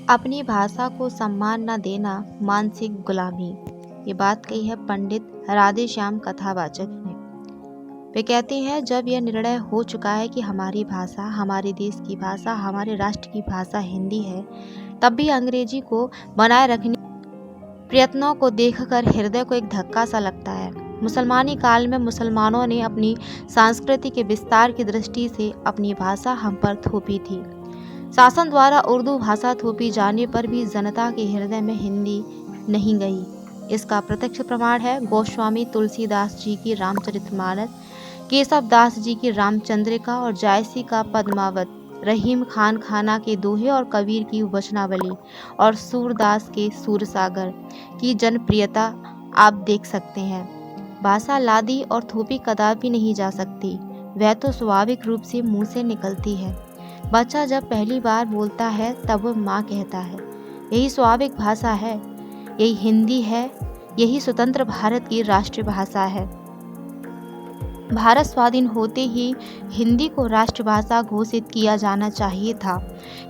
अपनी भाषा को सम्मान न देना मानसिक गुलामी। ये बात कही है पंडित राधेश्याम कथावाचक ने। वे कहते हैं, जब यह निर्णय हो चुका है कि हमारी भाषा, हमारे देश की भाषा, हमारे राष्ट्र की भाषा हिंदी है, तब भी अंग्रेजी को बनाए रखने प्रयत्नों को देखकर हृदय को एक धक्का सा लगता है। मुसलमानी काल में मुसलमानों ने अपनी संस्कृति के विस्तार की दृष्टि से अपनी भाषा हम पर थोपी थी। शासन द्वारा उर्दू भाषा थोपी जाने पर भी जनता के हृदय में हिंदी नहीं गई। इसका प्रत्यक्ष प्रमाण है गोस्वामी तुलसीदास जी की रामचरितमानस, केशव दास जी की रामचंद्रिका और जायसी का पद्मावत, रहीम खान खाना के दोहे और कबीर की वचनावली और सूरदास के सूरसागर की जनप्रियता आप देख सकते हैं। भाषा लादी और थोपी कदापि नहीं जा सकती, वह तो स्वाभाविक रूप से मुंह से निकलती है। बच्चा जब पहली बार बोलता है तब वह माँ कहता है। यही स्वाभाविक भाषा है, यही हिंदी है, यही स्वतंत्र भारत की राष्ट्रीय भाषा है। भारत स्वाधीन होते ही हिंदी को राष्ट्रभाषा घोषित किया जाना चाहिए था।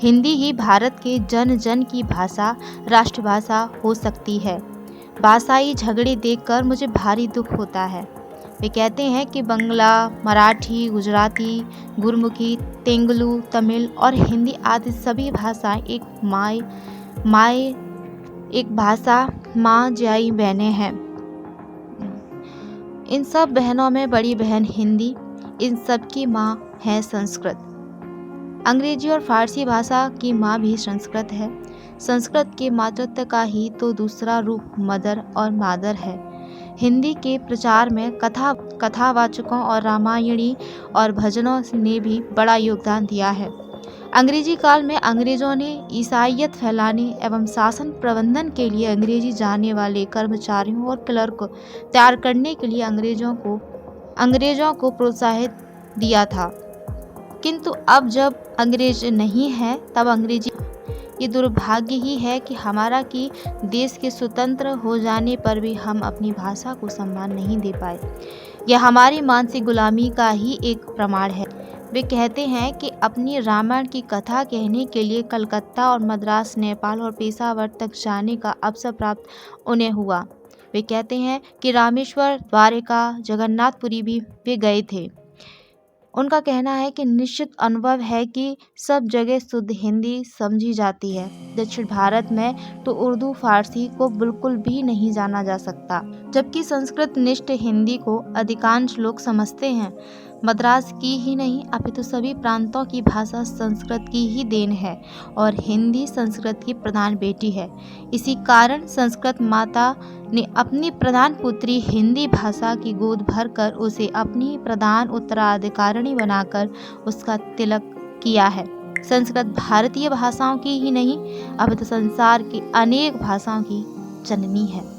हिंदी ही भारत के जन जन की भाषा, राष्ट्रभाषा हो सकती है। भाषाई झगड़े देखकर मुझे भारी दुख होता है। वे कहते हैं कि बंगला, मराठी, गुजराती, गुरमुखी, तेंगलू, तमिल और हिंदी आदि सभी भाषाएं एक भाषा माँ जाई बहनें हैं। इन सब बहनों में बड़ी बहन हिंदी, इन सब की माँ है संस्कृत। अंग्रेजी और फारसी भाषा की माँ भी संस्कृत है। संस्कृत के मातृत्व का ही तो दूसरा रूप मदर और मादर है। हिंदी के प्रचार में कथावाचकों और रामायणी और भजनों ने भी बड़ा योगदान दिया है। अंग्रेजी काल में अंग्रेजों ने ईसाईयत फैलाने एवं शासन प्रबंधन के लिए अंग्रेजी जानने वाले कर्मचारियों और क्लर्क तैयार करने के लिए अंग्रेजों को प्रोत्साहित दिया था। किंतु अब जब अंग्रेज नहीं है तब अंग्रेजी, ये दुर्भाग्य ही है कि हमारा कि देश के स्वतंत्र हो जाने पर भी हम अपनी भाषा को सम्मान नहीं दे पाए। यह हमारी मानसिक गुलामी का ही एक प्रमाण है। वे कहते हैं कि अपनी रामायण की कथा कहने के लिए कलकत्ता और मद्रास, नेपाल और पेशावर तक जाने का अवसर प्राप्त उन्हें हुआ। वे कहते हैं कि रामेश्वर, द्वारिका, जगन्नाथपुरी भी वे गए थे। उनका कहना है कि निश्चित अनुभव है कि सब जगह शुद्ध हिंदी समझी जाती है। दक्षिण भारत में तो उर्दू, फारसी को बिल्कुल भी नहीं जाना जा सकता, जबकि संस्कृत निष्ठ हिंदी को अधिकांश लोग समझते हैं। मद्रास की ही नहीं अपितु सभी प्रांतों की भाषा संस्कृत की ही देन है और हिंदी संस्कृत की प्रधान बेटी है। इसी कारण संस्कृत माता ने अपनी प्रधान पुत्री हिंदी भाषा की गोद भरकर उसे अपनी प्रधान उत्तराधिकारिणी बनाकर उसका तिलक किया है। संस्कृत भारतीय भाषाओं की ही नहीं अपितु संसार की अनेक भाषाओं की जननी है।